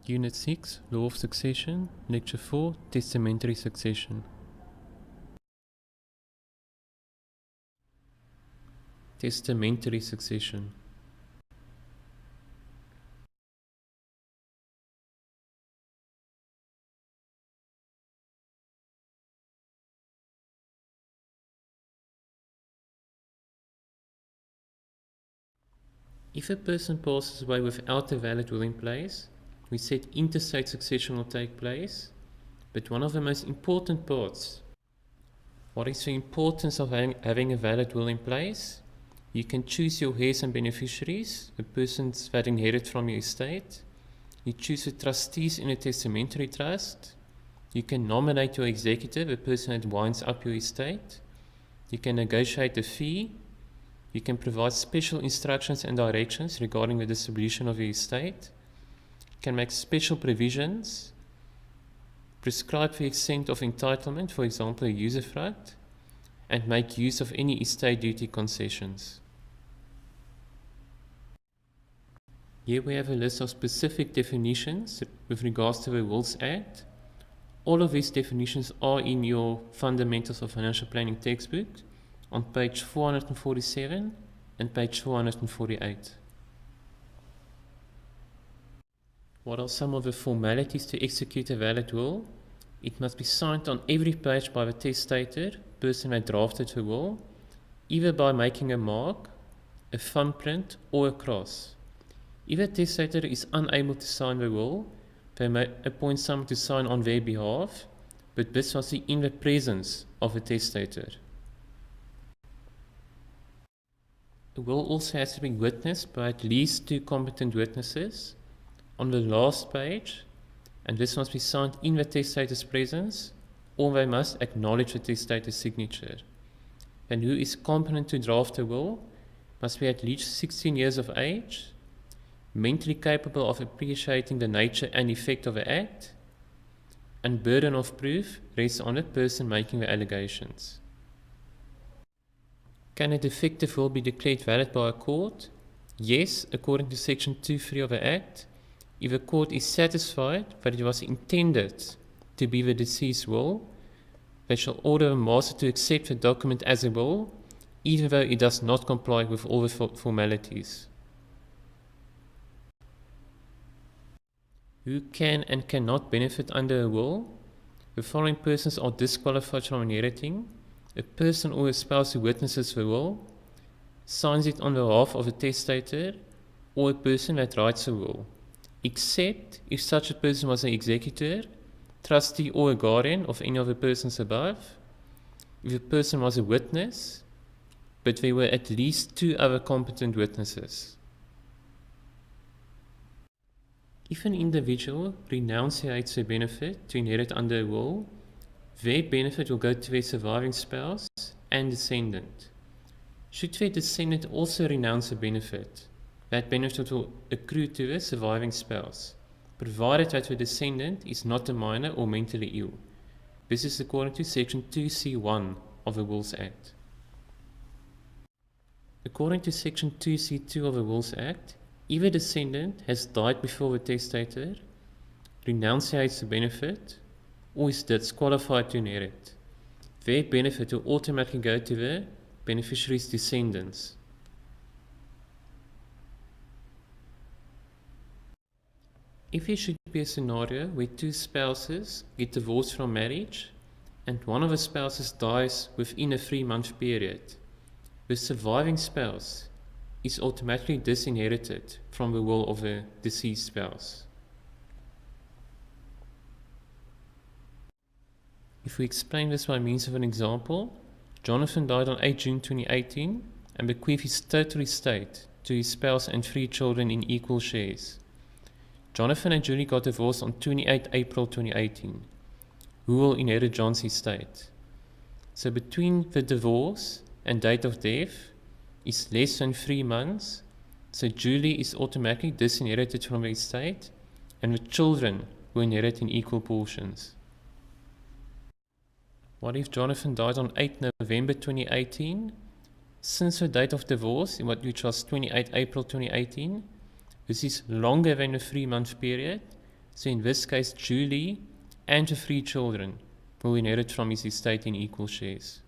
Unit 6, Law of Succession, Lecture 4, Testamentary Succession. Testamentary Succession. If a person passes away without a valid will in place, we said interstate succession will take place, but one of the most important parts, what is the importance of having a valid will in place? You can choose your heirs and beneficiaries, the persons that inherit from your estate. You choose the trustees in a testamentary trust. You can nominate your executor, the person that winds up your estate. You can negotiate a fee. You can provide special instructions and directions regarding the distribution of your estate. You can make special provisions, prescribe the extent of entitlement, for example, a usufruct, and make use of any estate duty concessions. Here we have a list of specific definitions with regards to the Wills Act. All of these definitions are in your Fundamentals of Financial Planning textbook on page 447 and page 448. What are some of the formalities to execute a valid will? It must be signed on every page by the testator, person that drafted the will, either by making a mark, a thumbprint, or a cross. If a testator is unable to sign the will, they may appoint someone to sign on their behalf, but this must be in the presence of a testator. A will also has to be witnessed by at least 2 competent witnesses on the last page, and this must be signed in the testator's presence, or they must acknowledge the testator's signature. And who is competent to draft a will must be at least 16 years of age, mentally capable of appreciating the nature and effect of the act, and burden of proof rests on the person making the allegations. Can a defective will be declared valid by a court? Yes, according to section 2.3 of the Act, if a court is satisfied that it was intended to be the deceased's will, they shall order the master to accept the document as a will, even though it does not comply with all the formalities. Who can and cannot benefit under a will? The following persons are disqualified from inheriting: a person or a spouse who witnesses the will, signs it on behalf of a testator, or a person that writes a will, except if such a person was an executor, trustee, or a guardian of any of the persons above, if a person was a witness, but there were at least 2 other competent witnesses. If an individual renunciates a benefit to inherit under a will, their benefit will go to their surviving spouse and descendant. Should their descendant also renounce a benefit, that benefit will accrue to the surviving spouse, provided that the descendant is not a minor or mentally ill. This is according to section 2C1 of the Wills Act. According to section 2C2 of the Wills Act, if a descendant has died before the testator, renunciates the benefit, or is disqualified to inherit, their benefit will automatically go to the beneficiary's descendants. If there should be a scenario where 2 spouses get divorced from marriage and one of the spouses dies within a 3-month period, the surviving spouse is automatically disinherited from the will of the deceased spouse. If we explain this by means of an example, Jonathan died on 8 June 2018 and bequeathed his total estate to his spouse and 3 children in equal shares. Jonathan and Julie got divorced on 28 April 2018. Who will inherit John's estate? So between the divorce and date of death is less than 3 months, so Julie is automatically disinherited from the estate, and the children will inherit in equal portions. What if Jonathan died on 8 November 2018? Since the date of divorce, which was 28 April 2018, this is longer than a 3-month period, So in this case, Julie and the 3 children will inherit from his estate in equal shares.